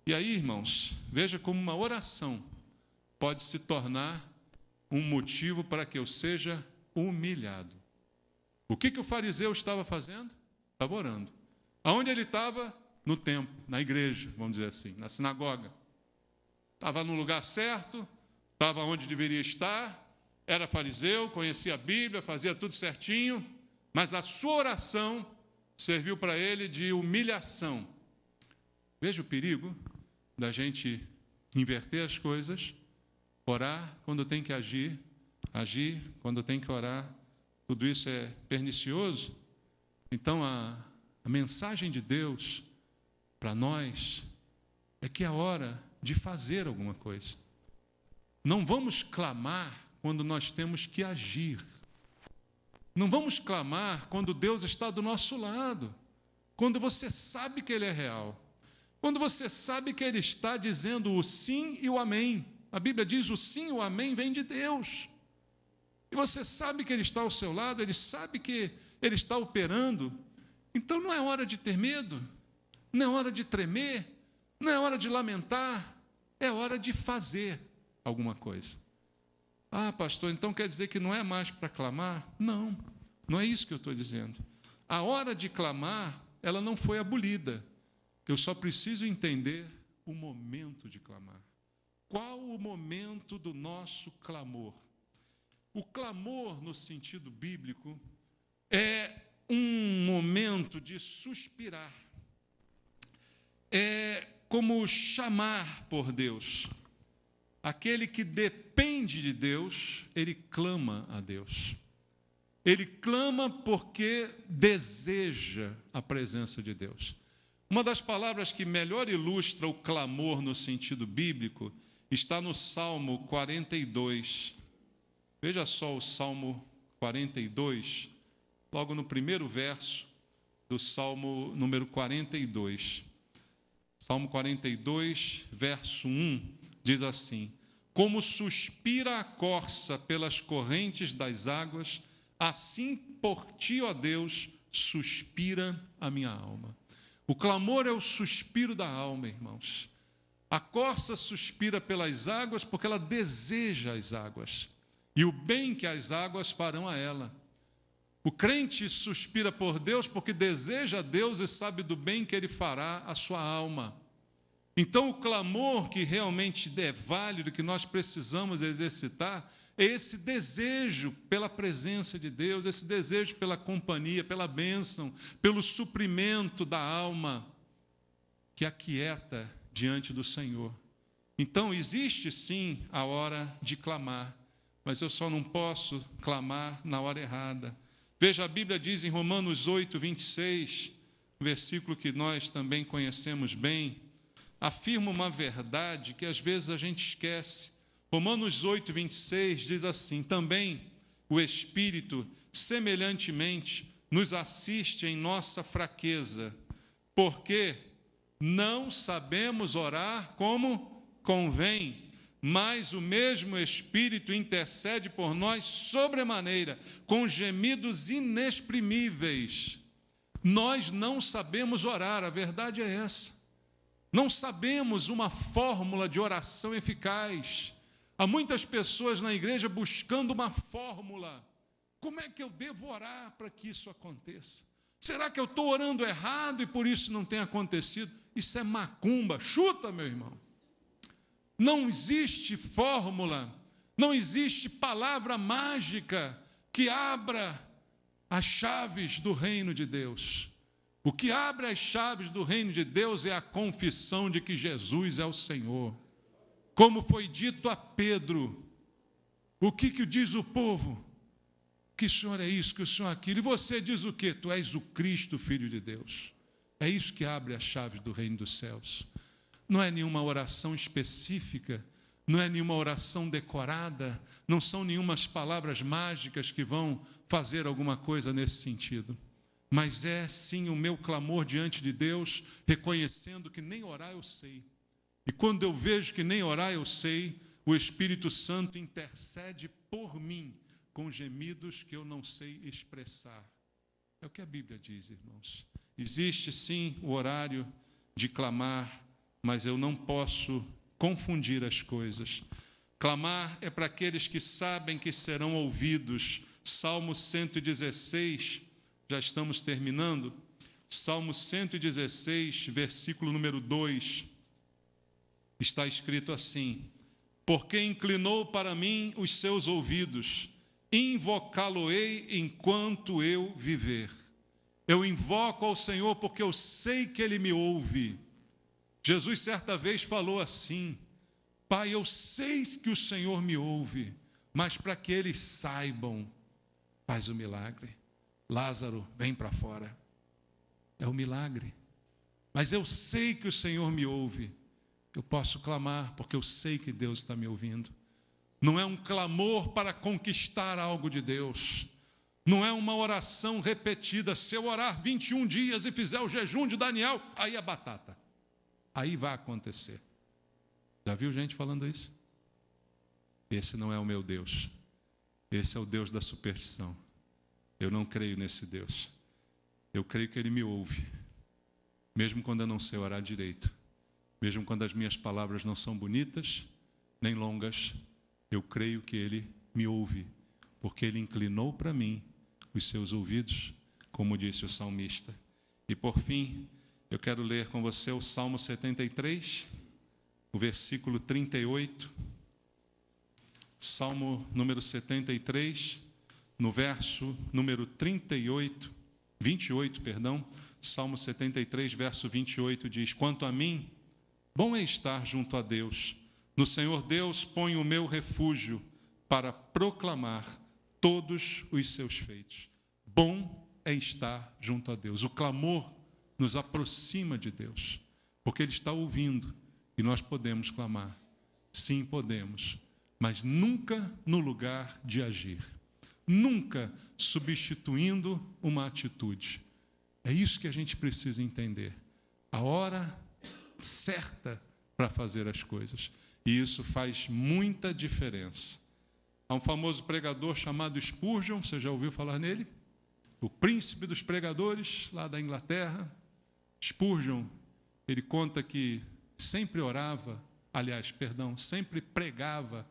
E aí, irmãos, veja como uma oração pode se tornar um motivo para que eu seja humilhado. O que o fariseu estava fazendo? Estava orando. Aonde ele estava? No templo, na igreja, vamos dizer assim, na sinagoga. Estava no lugar certo, estava onde deveria estar, era fariseu, conhecia a Bíblia, fazia tudo certinho, mas a sua oração serviu para ele de humilhação. Veja o perigo da gente inverter as coisas, orar quando tem que agir, agir quando tem que orar. Tudo isso é pernicioso. Então, a mensagem de Deus para nós é que é hora de fazer alguma coisa. Não vamos clamar quando nós temos que agir. Não vamos clamar quando Deus está do nosso lado, quando você sabe que Ele é real, quando você sabe que Ele está dizendo o sim e o amém. A Bíblia diz o sim e o amém vem de Deus. E você sabe que Ele está ao seu lado, Ele sabe que Ele está operando. Então não é hora de ter medo, não é hora de tremer, não é hora de lamentar, é hora de fazer alguma coisa. Ah, pastor, então quer dizer que não é mais para clamar? Não, não é isso que eu estou dizendo. A hora de clamar, ela não foi abolida. Eu só preciso entender o momento de clamar. Qual o momento do nosso clamor? O clamor, no sentido bíblico, é um momento de suspirar. É como chamar por Deus. Aquele que depende de Deus, ele clama a Deus. Ele clama porque deseja a presença de Deus. Uma das palavras que melhor ilustra o clamor no sentido bíblico está no Salmo 42. Veja só o Salmo 42, logo no primeiro verso do Salmo número 42. Salmo 42, verso 1, diz assim: como suspira a corça pelas correntes das águas, assim por ti, ó Deus, suspira a minha alma. O clamor é o suspiro da alma, irmãos. A corça suspira pelas águas porque ela deseja as águas e o bem que as águas farão a ela. O crente suspira por Deus porque deseja a Deus e sabe do bem que Ele fará à sua alma. Então, o clamor que realmente é válido, que nós precisamos exercitar, é esse desejo pela presença de Deus, esse desejo pela companhia, pela bênção, pelo suprimento da alma, que aquieta diante do Senhor. Então, existe sim a hora de clamar, mas eu só não posso clamar na hora errada. Veja, a Bíblia diz em Romanos 8, 26, versículo que nós também conhecemos bem, afirma uma verdade que às vezes a gente esquece. Romanos 8, 26 diz assim: também o Espírito, semelhantemente, nos assiste em nossa fraqueza, porque não sabemos orar como convém, mas o mesmo Espírito intercede por nós sobremaneira, com gemidos inexprimíveis. Nós não sabemos orar, a verdade é essa. Não sabemos uma fórmula de oração eficaz. Há muitas pessoas na igreja buscando uma fórmula. Como é que eu devo orar para que isso aconteça? Será que eu estou orando errado e por isso não tem acontecido? Isso é macumba. Chuta, meu irmão. Não existe fórmula, não existe palavra mágica que abra as chaves do reino de Deus. O que abre as chaves do reino de Deus é a confissão de que Jesus é o Senhor. Como foi dito a Pedro, o que diz o povo? Que o Senhor é isso, que o Senhor é aquilo. E você diz o quê? Tu és o Cristo, Filho de Deus. É isso que abre as chaves do reino dos céus. Não é nenhuma oração específica, não é nenhuma oração decorada, não são nenhumas palavras mágicas que vão fazer alguma coisa nesse sentido. Mas é sim o meu clamor diante de Deus, reconhecendo que nem orar eu sei. E quando eu vejo que nem orar eu sei, o Espírito Santo intercede por mim com gemidos que eu não sei expressar. É o que a Bíblia diz, irmãos. Existe sim o horário de clamar, mas eu não posso confundir as coisas. Clamar é para aqueles que sabem que serão ouvidos. Salmo 116, já estamos terminando. Salmo 116, versículo número 2, está escrito assim: porque inclinou para mim os seus ouvidos, invocá-lo-ei enquanto eu viver. Eu invoco ao Senhor porque eu sei que Ele me ouve. Jesus certa vez falou assim: Pai, eu sei que o Senhor me ouve, mas para que eles saibam, faz o milagre. Lázaro, vem para fora. É o milagre. Mas eu sei que o Senhor me ouve. Eu posso clamar porque eu sei que Deus está me ouvindo. não é um clamor para conquistar algo de Deus, não é uma oração repetida. Se eu orar 21 dias e fizer o jejum de Daniel, aí é batata, aí vai acontecer. Já viu gente falando isso? Esse não é o meu Deus, esse é o Deus da superstição. Eu não creio nesse Deus. Eu creio que Ele me ouve, mesmo quando eu não sei orar direito, mesmo quando as minhas palavras não são bonitas, nem longas. Eu creio que Ele me ouve, porque Ele inclinou para mim os seus ouvidos, como disse o salmista. E por fim, eu quero ler com você o Salmo 73, o versículo 38. Salmo número 73, no verso número 28, Salmo 73, verso 28 diz: quanto a mim, bom é estar junto a Deus. No Senhor Deus ponho o meu refúgio para proclamar todos os seus feitos. Bom é estar junto a Deus. O clamor nos aproxima de Deus, porque Ele está ouvindo e nós podemos clamar. Sim, podemos, mas nunca no lugar de agir, nunca substituindo uma atitude. É isso que a gente precisa entender. A hora certa para fazer as coisas. E isso faz muita diferença. Há um famoso pregador chamado Spurgeon, você já ouviu falar nele? O príncipe dos pregadores, lá da Inglaterra. Spurgeon, ele conta que sempre sempre pregava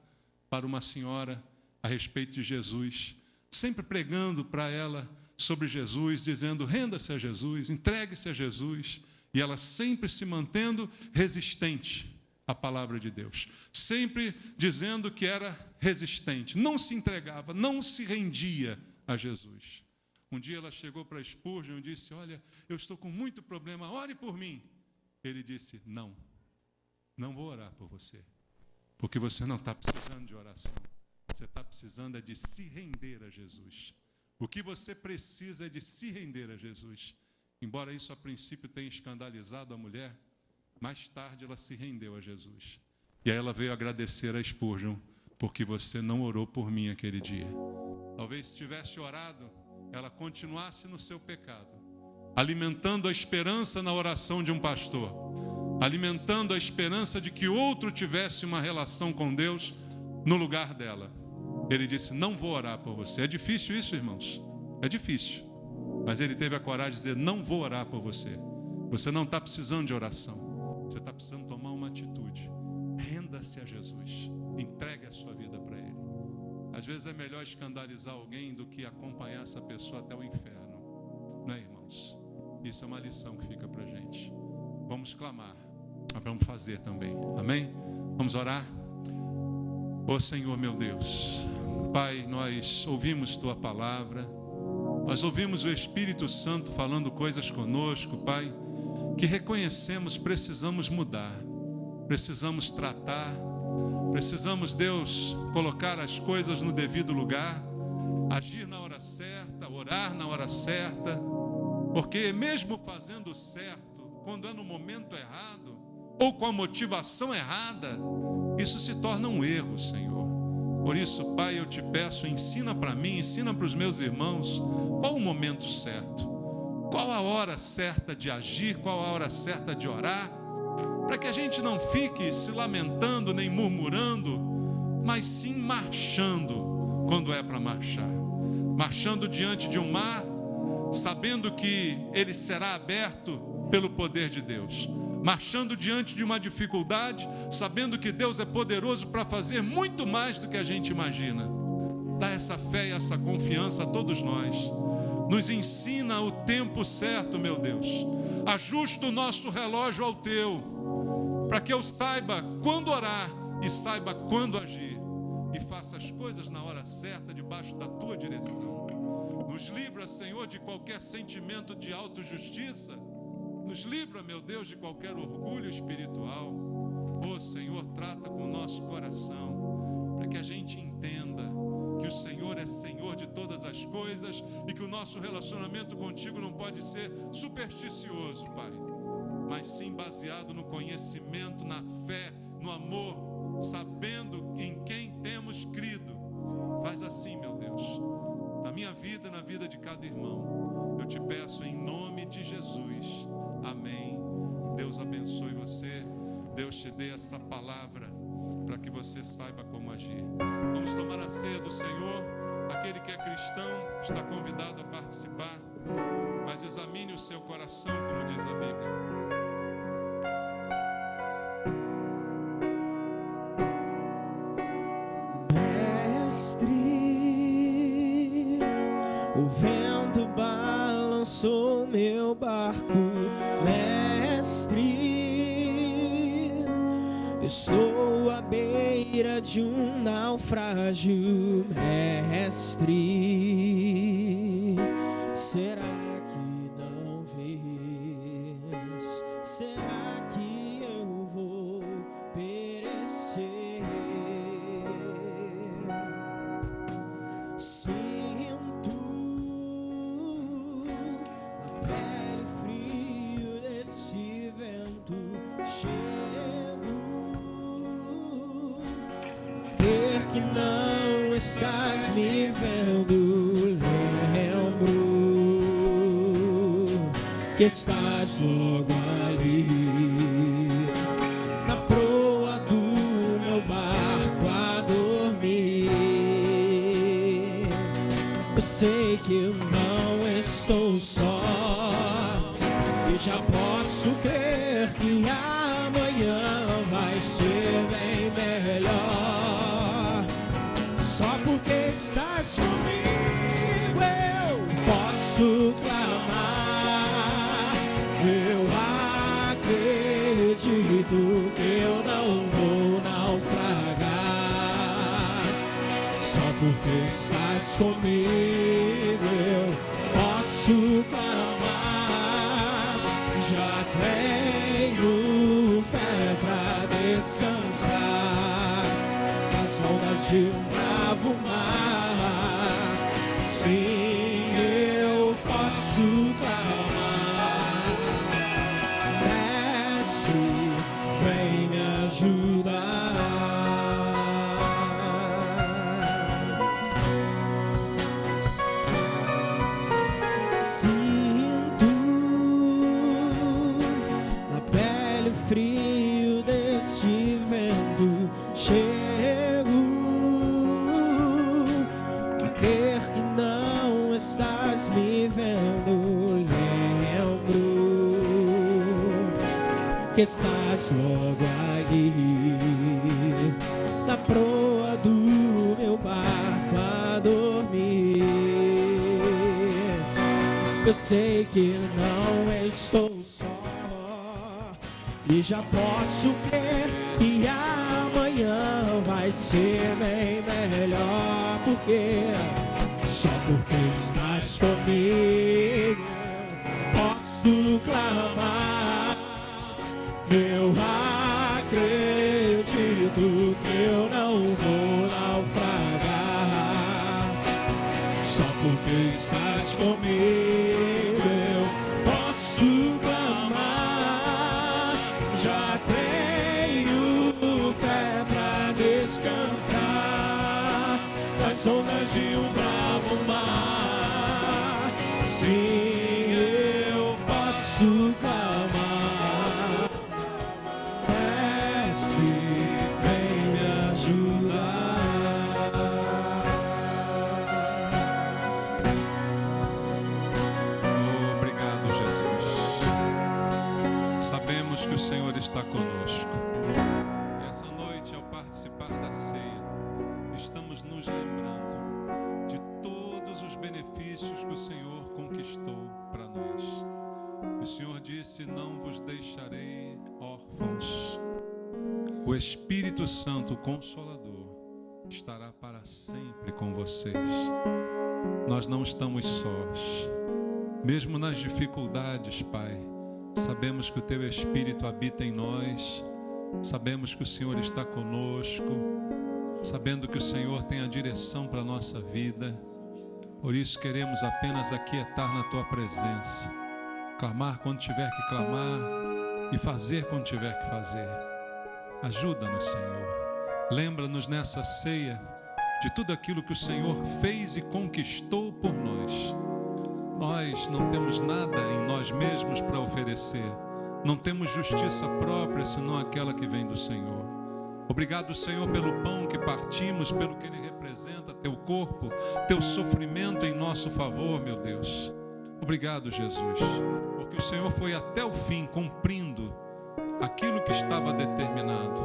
para uma senhora a respeito de Jesus, sempre pregando para ela sobre Jesus, dizendo: renda-se a Jesus, entregue-se a Jesus, e ela sempre se mantendo resistente à palavra de Deus, sempre dizendo que era resistente, não se entregava, não se rendia a Jesus. Um dia ela chegou para Spurgeon e disse: olha, eu estou com muito problema, ore por mim. Ele disse: não vou orar por você, porque você não está precisando de oração, você está precisando é de se render a Jesus. O que você precisa é de se render a Jesus. Embora isso a princípio tenha escandalizado a mulher, mais tarde ela se rendeu a Jesus. E aí ela veio agradecer a Spurgeon, porque você não orou por mim aquele dia. Talvez se tivesse orado, ela continuasse no seu pecado, alimentando a esperança na oração de um pastor, alimentando a esperança de que outro tivesse uma relação com Deus no lugar dela. Ele disse: não vou orar por você. É difícil isso, irmãos? É difícil. Mas ele teve a coragem de dizer: não vou orar por você. Você não está precisando de oração. Você está precisando tomar uma atitude. Renda-se a Jesus. Entregue a sua vida para Ele. Às vezes é melhor escandalizar alguém do que acompanhar essa pessoa até o inferno. Não é, irmãos? Isso é uma lição que fica para a gente. Vamos clamar, mas vamos fazer também. Amém? Vamos orar? Ó Senhor meu Deus, Pai, nós ouvimos Tua palavra, nós ouvimos o Espírito Santo falando coisas conosco, Pai, que reconhecemos, precisamos mudar, precisamos tratar, precisamos, Deus, colocar as coisas no devido lugar, agir na hora certa, orar na hora certa, porque mesmo fazendo certo, quando é no momento errado, ou com a motivação errada, isso se torna um erro, Senhor. Por isso, Pai, eu te peço, ensina para mim, ensina para os meus irmãos, qual o momento certo, qual a hora certa de agir, qual a hora certa de orar, para que a gente não fique se lamentando nem murmurando, mas sim marchando quando é para marchar, marchando diante de um mar, sabendo que ele será aberto pelo poder de Deus, marchando diante de uma dificuldade, sabendo que Deus é poderoso para fazer muito mais do que a gente imagina. Dá essa fé e essa confiança a todos nós. Nos ensina o tempo certo, meu Deus. Ajusta o nosso relógio ao Teu, para que eu saiba quando orar e saiba quando agir, e faça as coisas na hora certa, debaixo da Tua direção. Nos livra, Senhor, de qualquer sentimento de autojustiça. Nos livra, meu Deus, de qualquer orgulho espiritual. Ô Senhor, trata com o nosso coração, para que a gente entenda que o Senhor é Senhor de todas as coisas e que o nosso relacionamento contigo não pode ser supersticioso, Pai, mas sim baseado no conhecimento, na fé, no amor, sabendo em quem temos Faz assim, meu Deus, na minha vida e na vida de cada irmão. Eu te peço em nome de Jesus. Amém. Deus abençoe você. Deus te dê essa palavra para que você saiba como agir. Vamos tomar a ceia do Senhor. Aquele que é cristão está convidado a participar, mas examine o seu coração, como diz a Bíblia. O vento balançou meu barco, mestre. Estou à beira de um naufrágio, mestre. Será que não vês? Será que eu vou perecer? Sinto a pele frio desse vento. Chego a crer que não estás me vendo. Lembro que estás logo ali, na proa do meu barco a dormir. Eu sei que eu não estou só e já posso crer que amanhã vai ser bem melhor. Só porque estás comigo eu posso clamar. Eu acredito que eu não vou naufragar. Só porque estás comigo eu posso clamar. Já tenho fé pra descansar nas ondas de um bravo mar. Sim, eu posso clamar. Mestre, vem me ajudar. Sinto na pele o frio deste vento. Chego a crer que não estás me vendo. Lembro que estás logo ali, na proa do meu barco a dormir. Eu sei que não estou só e já posso crer que amanhã vai ser bem melhor. Porque só porque estás comigo posso clamar. Eu acredito que eu não vou naufragar. Só porque estás comigo eu posso clamar. Já tenho fé pra descansar nas ondas de um bravo mar. Sim, eu posso clamar. Mestre, vem me ajudar. Obrigado, Jesus. Sabemos que o Senhor está conosco. E essa noite, ao participar da ceia, estamos nos lembrando de todos os benefícios que o Senhor conquistou para nós. O Senhor disse: não vos deixarei órfãos. O Espírito Santo, o Consolador, estará para sempre com vocês. Nós não estamos sós. Mesmo nas dificuldades, Pai, sabemos que o Teu Espírito habita em nós. Sabemos que o Senhor está conosco. Sabendo que o Senhor tem a direção para a nossa vida. Por isso queremos apenas aquietar na Tua presença. Clamar quando tiver que clamar e fazer quando tiver que fazer. Ajuda-nos, Senhor. Lembra-nos nessa ceia de tudo aquilo que o Senhor fez e conquistou por nós. Nós não temos nada em nós mesmos para oferecer. Não temos justiça própria, senão aquela que vem do Senhor. Obrigado, Senhor, pelo pão que partimos, pelo que ele representa, teu corpo, teu sofrimento em nosso favor, meu Deus. Obrigado, Jesus, porque o Senhor foi até o fim cumprindo aquilo que estava determinado.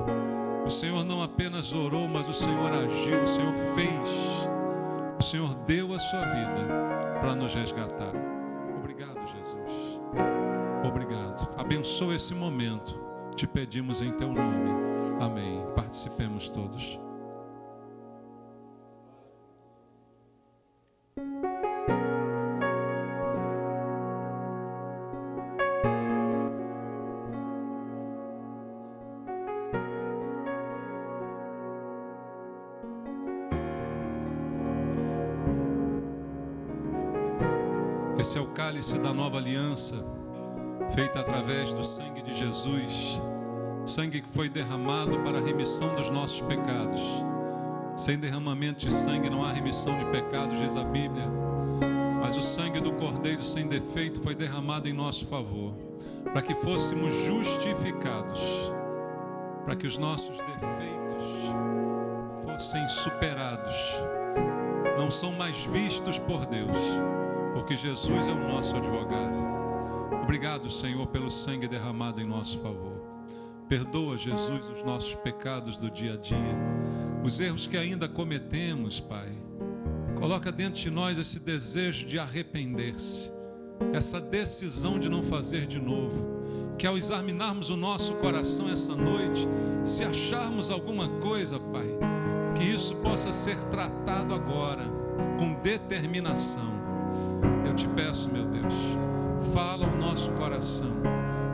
O Senhor não apenas orou, mas o Senhor agiu, o Senhor fez. O Senhor deu a sua vida para nos resgatar. Obrigado, Jesus. Obrigado. Abençoa esse momento. Te pedimos em teu nome. Amém. Participemos todos. Esse é o cálice da nova aliança, feita através do sangue de Jesus, sangue que foi derramado para a remissão dos nossos pecados. Sem derramamento de sangue não há remissão de pecados, diz a Bíblia, mas o sangue do Cordeiro sem defeito foi derramado em nosso favor, para que fôssemos justificados, para que os nossos defeitos fossem superados, não são mais vistos por Deus, porque Jesus é o nosso advogado. Obrigado, Senhor, pelo sangue derramado em nosso favor. Perdoa, Jesus, os nossos pecados do dia a dia, os erros que ainda cometemos, Pai. Coloca dentro de nós esse desejo de arrepender-se, essa decisão de não fazer de novo, que ao examinarmos o nosso coração essa noite, se acharmos alguma coisa, Pai, que isso possa ser tratado agora, com determinação. Eu te peço, meu Deus, fala o nosso coração,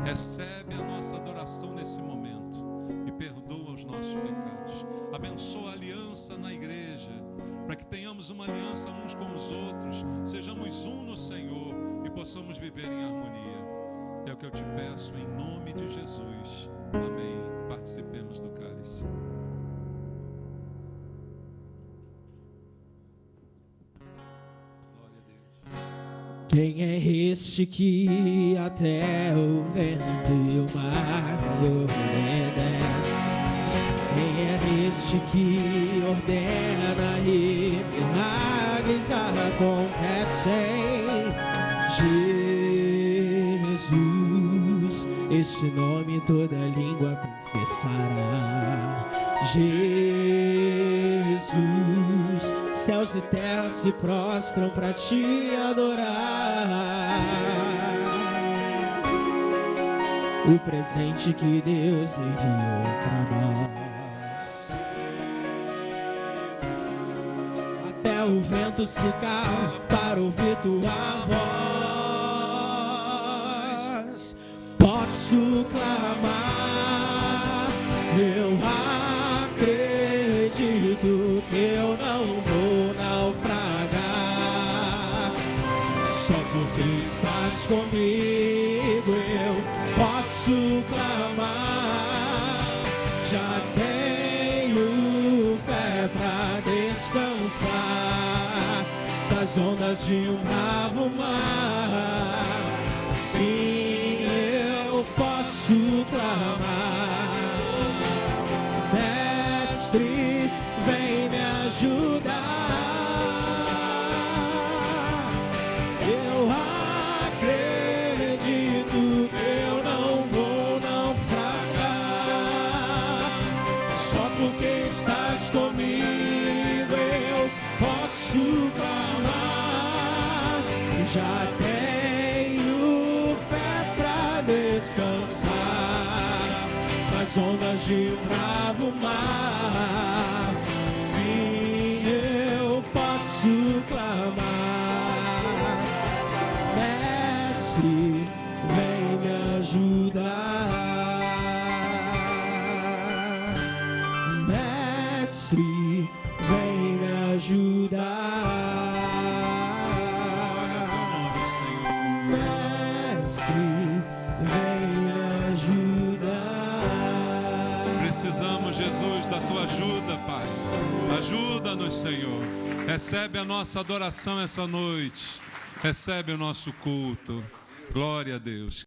recebe a nossa adoração nesse momento e perdoa os nossos pecados. Abençoa a aliança na igreja, para que tenhamos uma aliança uns com os outros, sejamos um no Senhor e possamos viver em harmonia. É o que eu te peço em nome de Jesus. Amém. Participemos do cálice. Quem é este que até o vento e o mar obedece? Quem é este que ordena e milagres acontecem? Jesus, este nome toda língua confessará. Jesus, céus e terra se prostram para te adorar. O presente que Deus enviou para nós. Até o vento se cala para ouvir tua voz. Posso clamar, eu acredito que eu não vou naufragar. Só porque estás comigo eu posso clamar. Já tenho fé pra descansar das ondas de um bravo mar. Sim, eu posso clamar. Mestre, vem me ajudar. Eu acredito que eu não vou naufragar. Só porque estás comigo eu posso clamar. Já tenho fé pra descansar nas ondas de um bravo mar. Sim, eu posso clamar. Mestre, vem me ajudar. Mestre, vem me ajudar. Mestre, vem me ajudar. Precisamos, Jesus. Jesus, da tua ajuda, Pai. Ajuda-nos, Senhor. Recebe a nossa adoração essa noite. Recebe o nosso culto. Glória a Deus.